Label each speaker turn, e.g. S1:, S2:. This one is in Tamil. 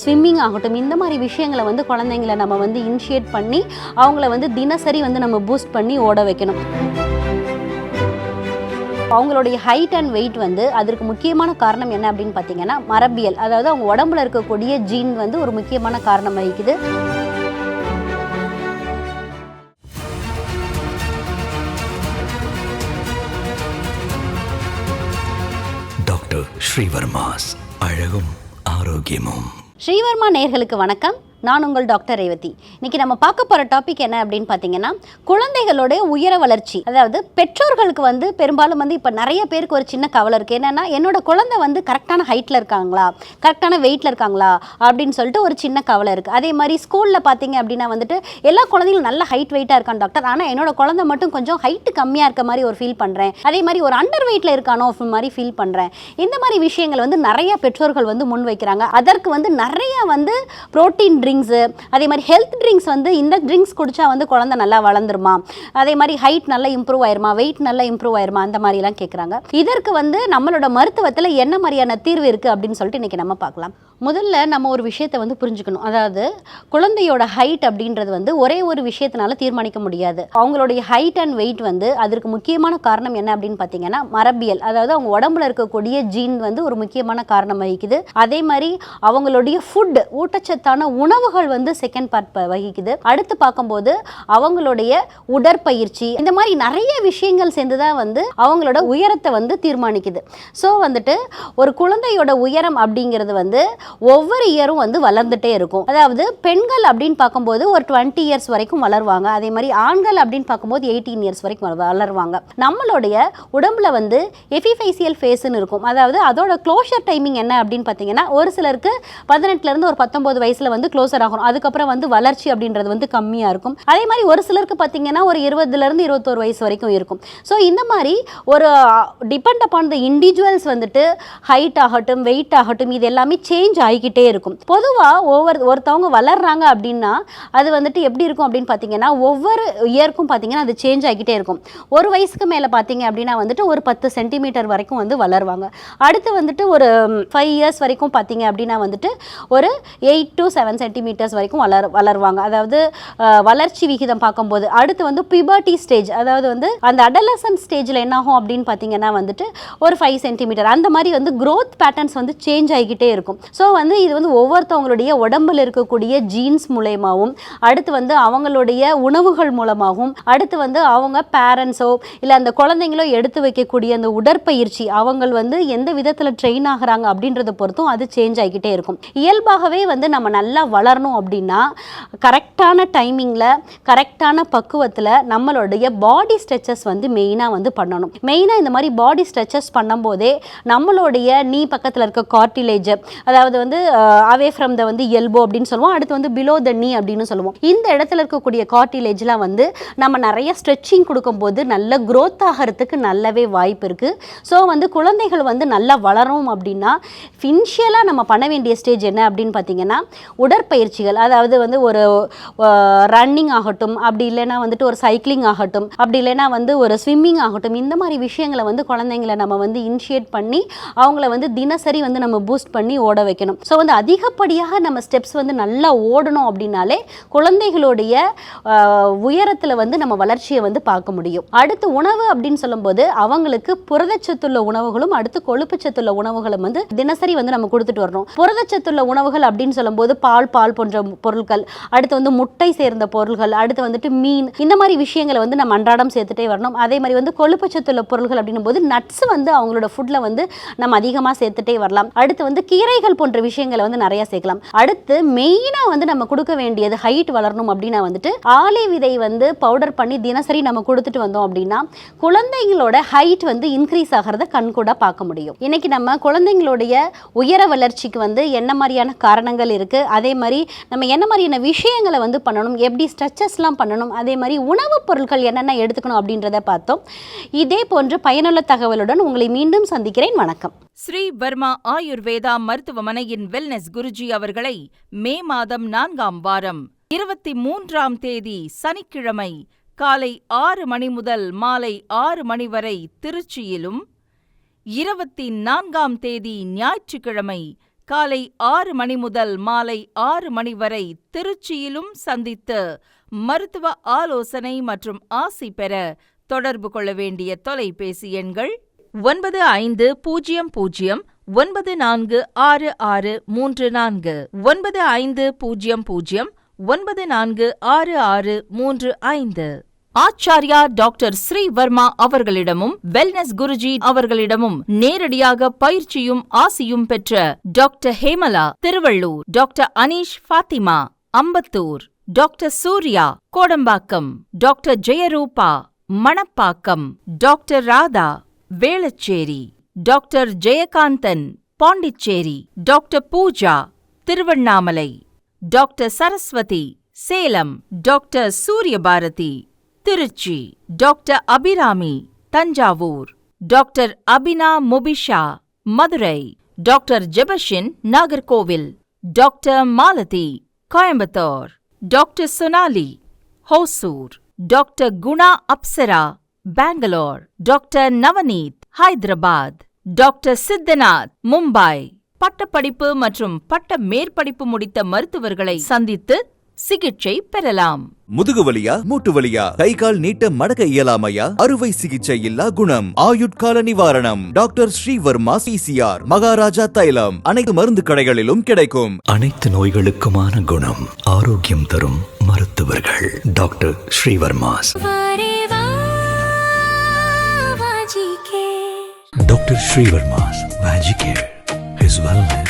S1: ஸ்விம்மிங் ஆகட்டும், இந்த மாதிரி விஷயங்களை வந்து குழந்தைங்களை நம்ம வந்து இனிஷியேட் பண்ணி அவங்கள வந்து தினசரி வந்து நம்ம பூஸ்ட் பண்ணி ஓட வைக்கணும். அவங்களுடைய ஹைட் அண்ட் வெயிட் வந்து அதற்கு முக்கியமான காரணம் என்ன அப்படின்னு பார்த்தீங்கன்னா மரபியல், அதாவது அவங்க உடம்புல இருக்கக்கூடிய ஜீன் வந்து ஒரு முக்கியமான காரணம் வகிக்குது.
S2: டாக்டர் ஸ்ரீவர்மாஸ் அழகும் ஆரோக்கியமும்.
S1: ஸ்ரீவர்மா நேயர்களுக்கு வணக்கம். நான் உங்கள் டாக்டர் ரேவதி. இன்னைக்கு நம்ம பார்க்க போகிற டாபிக் என்ன அப்படின்னு பார்த்தீங்கன்னா குழந்தைகளுடைய உயர வளர்ச்சி. அதாவது பெற்றோர்களுக்கு வந்து பெரும்பாலும் வந்து இப்போ நிறைய பேருக்கு ஒரு சின்ன கவலை இருக்குது. என்னென்னா என்னோட குழந்தை வந்து கரெக்டான ஹைட்டில் இருக்காங்களா, கரெக்டான வெயிட்டில் இருக்காங்களா அப்படின்னு சொல்லிட்டு ஒரு சின்ன கவலை இருக்குது. அதே மாதிரி ஸ்கூலில் பார்த்தீங்க அப்படின்னா வந்துட்டு எல்லா குழந்தைகளும் நல்ல ஹைட் வெயிட்டாக இருக்கான் டாக்டர், ஆனால் என்னோட குழந்தை மட்டும் கொஞ்சம் ஹைட்டு கம்மியாக இருக்க மாதிரி ஒரு ஃபீல் பண்ணுறேன், அதே மாதிரி ஒரு அண்டர் வெயிட்டில் இருக்கானோ மாதிரி ஃபீல் பண்ணுறேன். இந்த மாதிரி விஷயங்கள் வந்து நிறைய பெற்றோர்கள் வந்து முன் வைக்கிறாங்க. அதற்கு வந்து நிறைய வந்து புரோட்டீன் ட்ரிங்க்ஸு, அதே மாதிரி ஹெல்த் ட்ரிங்க்ஸ் வந்து இந்த ட்ரிங்க்ஸ் குடித்தா வந்து குழந்தை நல்லா வளர்ந்துருமா, அதே மாதிரி ஹைட் நல்லா இம்ப்ரூவ் ஆயிருமா, வெயிட் நல்லா இம்ப்ரூவ் ஆயிருமா, அந்த மாதிரிலாம் கேட்குறாங்க. இதற்கு வந்து நம்மளோட மருத்துவத்தில் என்ன மாதிரியான தீர்வு இருக்குது அப்படின்னு சொல்லிட்டு இன்றைக்கி நம்ம பார்க்கலாம். முதல்ல நம்ம ஒரு விஷயத்தை வந்து புரிஞ்சுக்கணும். அதாவது குழந்தையோட ஹைட் அப்படின்றது வந்து ஒரே ஒரு விஷயத்தினால தீர்மானிக்க முடியாது. அவங்களுடைய ஹைட் அண்ட் வெயிட் வந்து அதற்கு முக்கியமான காரணம் என்ன அப்படின்னு பார்த்தீங்கன்னா மரபியல், அதாவது அவங்க உடம்புல இருக்கக்கூடிய ஜீன் வந்து ஒரு முக்கியமான காரணம் வகிக்குது. அதே மாதிரி அவங்களுடைய ஃபுட், ஊட்டச்சத்தான உணவுகள் வந்து செகண்ட் பார்ட் வகிக்குது. அடுத்து பார்க்கும்போது அவங்களுடைய உடற்பயிற்சி, இந்த மாதிரி நிறைய விஷயங்கள் சேர்ந்து தான் வந்து அவங்களோட உயரத்தை வந்து தீர்மானிக்குது. ஸோ வந்துட்டு ஒரு குழந்தையோட உயரம் அப்படிங்கிறது வந்து ஒவ்வொரு இயரும் வந்து வளர்ந்துட்டே இருக்கும். அதாவது பெண்கள் அப்படின்னு பார்க்கும்போது ஒரு 20 இயர்ஸ் வரைக்கும் வளருவாங்க. அதே மாதிரி ஆண்கள் அப்படின்னு பார்க்கும்போது 18 இயர்ஸ் வரைக்கும் வளருவாங்க. நம்மளுடைய உடம்புல வந்து எபிஃபேசியல் ஃபேஸ்ன்னு இருக்கும். அதாவது அதோட க்ளோஷர் டைமிங் என்ன அப்படின்னு பார்த்தீங்கன்னா ஒரு சிலருக்கு 18லேருந்து ஒரு 19 வயசில் வந்து க்ளோசர் ஆகும். அதுக்கப்புறம் வந்து வளர்ச்சி அப்படின்றது வந்து கம்மியாக இருக்கும். அதே மாதிரி ஒரு சிலருக்கு பார்த்தீங்கன்னா ஒரு 20லேருந்து 21 வயசு வரைக்கும் இருக்கும். ஸோ இந்த மாதிரி ஒரு டிபெண்ட் அப்பான் த இண்டிவிஜுவல்ஸ் வந்துட்டு ஹைட் ஆகட்டும், வெயிட் ஆகட்டும், இது எல்லாமே சேஞ்ச் ஆகிக்கிட்டே இருக்கும். பொதுவாக ஒருத்தவங்க வளர்றாங்க அப்படின்னா அது வந்துட்டு எப்படி இருக்கும் அப்படின்னு பார்த்தீங்கன்னா ஒவ்வொரு இயருக்கும் பார்த்தீங்கன்னா அது சேஞ்ச் ஆகிக்கிட்டே இருக்கும். ஒரு வயசுக்கு மேலே பார்த்தீங்க அப்படின்னா வந்துட்டு ஒரு 10 சென்டிமீட்டர் வரைக்கும் வந்து வளருவாங்க. அடுத்து வந்துட்டு ஒரு 5 இயர்ஸ் வரைக்கும் பார்த்தீங்க அப்படின்னா வந்துட்டு ஒரு 8 to 7 சென்டிமீட்டர்ஸ் வரைக்கும் வளருவாங்க. அதாவது வளர்ச்சி விகிதம் பார்க்கும்போது அடுத்து வந்து பியூபர்ட்டி ஸ்டேஜ், அதாவது வந்து அந்த அடலசன்ட் ஸ்டேஜில் என்ன ஆகும் அப்படின்னு பார்த்தீங்கன்னா வந்துட்டு ஒரு 5 சென்டிமீட்டர், அந்த மாதிரி வந்து growth patterns வந்து சேஞ்ச் ஆகிக்கிட்டே இருக்கும். ஸோ வந்து இது வந்து ஒவ்வொருத்தவங்களுடைய உடம்பில் இருக்கக்கூடிய ஜீன்ஸ் மூலமாகவும், அடுத்து வந்து அவங்களுடைய உணவுகள் மூலமாகவும், அடுத்து வந்து அவங்க பேரண்ட்ஸோ இல்லை அந்த குழந்தைங்களோ எடுத்து வைக்கக்கூடிய அந்த உடற்பயிற்சி அவங்க வந்து எந்த விதத்தில் ட்ரெயின் ஆகிறாங்க அப்படின்றத பொறுத்தும் அது சேஞ்ச் ஆகிக்கிட்டே இருக்கும். இயல்பாகவே வந்து நம்ம நல்லா வளரணும் அப்படின்னா கரெக்டான டைமிங்கில், கரெக்டான பக்குவத்தில் நம்மளுடைய பாடி ஸ்ட்ரெச்சஸ் வந்து மெயினாக வந்து பண்ணணும். மெயினாக இந்த மாதிரி பாடி ஸ்ட்ரெச்சஸ் பண்ணும்போதே நம்மளுடைய நீ பக்கத்தில் இருக்க கார்டிலேஜ், அதாவது வந்து அவே ஃப்ரம் த வந்து எல்போ அப்படின்னு சொல்லுவோம், அடுத்து வந்து பிலோ த நீ அப்படின்னு சொல்லுவோம். இந்த இடத்துல இருக்கக்கூடிய கார்டிலேஜ்லாம் வந்து நம்ம நிறைய ஸ்ட்ரெச்சிங் கொடுக்கும்போது நல்ல க்ரோத் ஆகிறதுக்கு நல்லாவே வாய்ப்பு இருக்குது. ஸோ வந்து குழந்தைகள் வந்து நல்லா வளரும் அப்படின்னா இனிஷியலாக நம்ம பண்ண வேண்டிய ஸ்டேஜ் என்ன அப்படின்னு பார்த்தீங்கன்னா உடற்பயிற்சிகள். அதாவது வந்து ஒரு ரன்னிங் ஆகட்டும், அப்படி இல்லைன்னா வந்துட்டு ஒரு சைக்கிளிங் ஆகட்டும், அப்படி இல்லைன்னா வந்து ஒரு ஸ்விம்மிங் ஆகட்டும், இந்த மாதிரி விஷயங்களை வந்து குழந்தைங்களை நம்ம வந்து இனிஷியேட் பண்ணி அவங்கள வந்து தினசரி வந்து நம்ம பூஸ்ட் பண்ணி ஓட வைக்கணும். ஸோ வந்து அதிகப்படியாக நம்ம ஸ்டெப்ஸ் வந்து நல்லா ஓடணும் அப்படின்னாலே குழந்தைகளுடைய உயரத்தில் வந்து நம்ம வளர்ச்சியை வந்து பார்க்க முடியும். அடுத்து உணவு அப்படின்னு சொல்லும்போது அவங்களுக்கு புரதச்சத்துள்ள உணவுகளும் அடுத்து கொழுப்புச்சத்துள்ள உணவுகளும் வந்து தினசரி வந்து நம்ம கொடுத்துட்டு வரணும். புரதச்சத்துள்ள உணவுகள் அப்படின்னு சொல்லும்போது பால் போன்ற பொருட்கள், அடுத்து வந்து முட்டை சேர்ந்த பொருள்கள், அடுத்து வந்துட்டு மீன், இந்த மாதிரி விஷயங்களை வந்து நம்ம அன்றாடம் சேர்த்துட்டே வரணும். அதே மாதிரி வந்து கொழுப்புச்சத்துள்ள பொருள்கள் அப்படின்னும் போது நட்ஸ் வந்து அவங்களோட ஃபுட்ல வந்து நம்ம அதிகமாக சேர்த்துட்டே வரலாம். அடுத்து வந்து கீரைகள் போன்ற விஷயங்களை வந்து நிறைய சேர்க்கலாம். அடுத்து மெயினா வந்து நம்ம கொடுக்க வேண்டியது ஹைட் வளரணும் அப்படின்னா வந்துட்டு ஆளி விதை வந்து பவுடர் பண்ணி தினசரி நம்ம கொடுத்துட்டு வந்தோம் அப்படின்னா குழந்தைங்களோட ஹைட் வந்து இன்க்ரீஸ் ஆகிறத கண்கூட பார்க்க முடியும். இன்னைக்கு நம்ம குழந்தைங்களுடைய உயர வளர்ச்சிக்கு வந்து என்ன மாதிரியான காரணங்கள் இருக்கு, அதே மாதிரி நம்ம என்ன மாதிரியான விஷயங்களை வந்து பண்ணணும், எப்படி ஸ்ட்ரெச்சஸ்லாம் பண்ணணும், அதே மாதிரி உணவுப் பொருட்கள் என்னென்ன எடுத்துக்கணும் அப்படின்றத பார்த்தோம். இதே போன்ற பயனுள்ள தகவலுடன் உங்களை மீண்டும் சந்திக்கிறேன். வணக்கம்.
S3: ஸ்ரீ வர்மா ஆயுர்வேதா மருத்துவமனையின் வெல்னஸ் குருஜி அவர்களை மே மாதம் 4ஆம் வாரம் 23ஆம் தேதி சனிக்கிழமை காலை 6 மணி முதல் மாலை 6 மணி வரை திருச்சியிலும், 24ஆம் தேதி ஞாயிற்றுக்கிழமை காலை 6 மணி முதல் மாலை 6 மணி வரை திருச்சியிலும் சந்தித்து மருத்துவ ஆலோசனை மற்றும் ஆசி பெற தொடர்பு கொள்ள வேண்டிய தொலைபேசி எண்கள் 9500 946634 9500 946635. ஆச்சார்யா டாக்டர் ஸ்ரீவர்மா அவர்களிடமும் வெல்னஸ் குருஜி அவர்களிடமும் நேரடியாக பயிற்சியும் ஆசியும் பெற்ற doctor Hemala Thiruvallur, doctor Aneesh Fathima Ambattur, doctor Surya Kodambakkam, doctor Jeyarooba Manapakkam, doctor Radha Velachery, doctor Jayakanthan Pondicherry, doctor Pooja Tiruvannamalai, doctor Saraswathi Salem, doctor Suryabharathi Trichy, doctor Abirami Thanjavur, doctor Abina Mubisha Madurai, doctor Jebashin Nagercoil, doctor Malathi Coimbatore, doctor Sonali Hosur, doctor Guna Apsara Bangalore, doctor Navneeth Hyderabad, doctor Siddhanath Mumbai. பட்டப்படிப்பு மற்றும் பட்ட மேற்படிப்பு முடித்த மருத்துவர்களை சந்தித்து சிகிச்சை பெறலாம்.
S4: முதுகுவலியா, மூட்டு வலியா, கை கால் நீட்ட மடக்க இயலாமையா, அறுவை சிகிச்சை இல்லா குணம், ஆயுட்கால நிவாரணம். டாக்டர் ஸ்ரீவர்மா PCR, மகாராஜா தைலம் அனைத்து மருந்து கடைகளிலும் கிடைக்கும்.
S2: அனைத்து நோய்களுக்குமான குணம், ஆரோக்கியம் தரும் மருத்துவர்கள் doctor Srivarma's. Doctor Srivarma's magic care. His wellness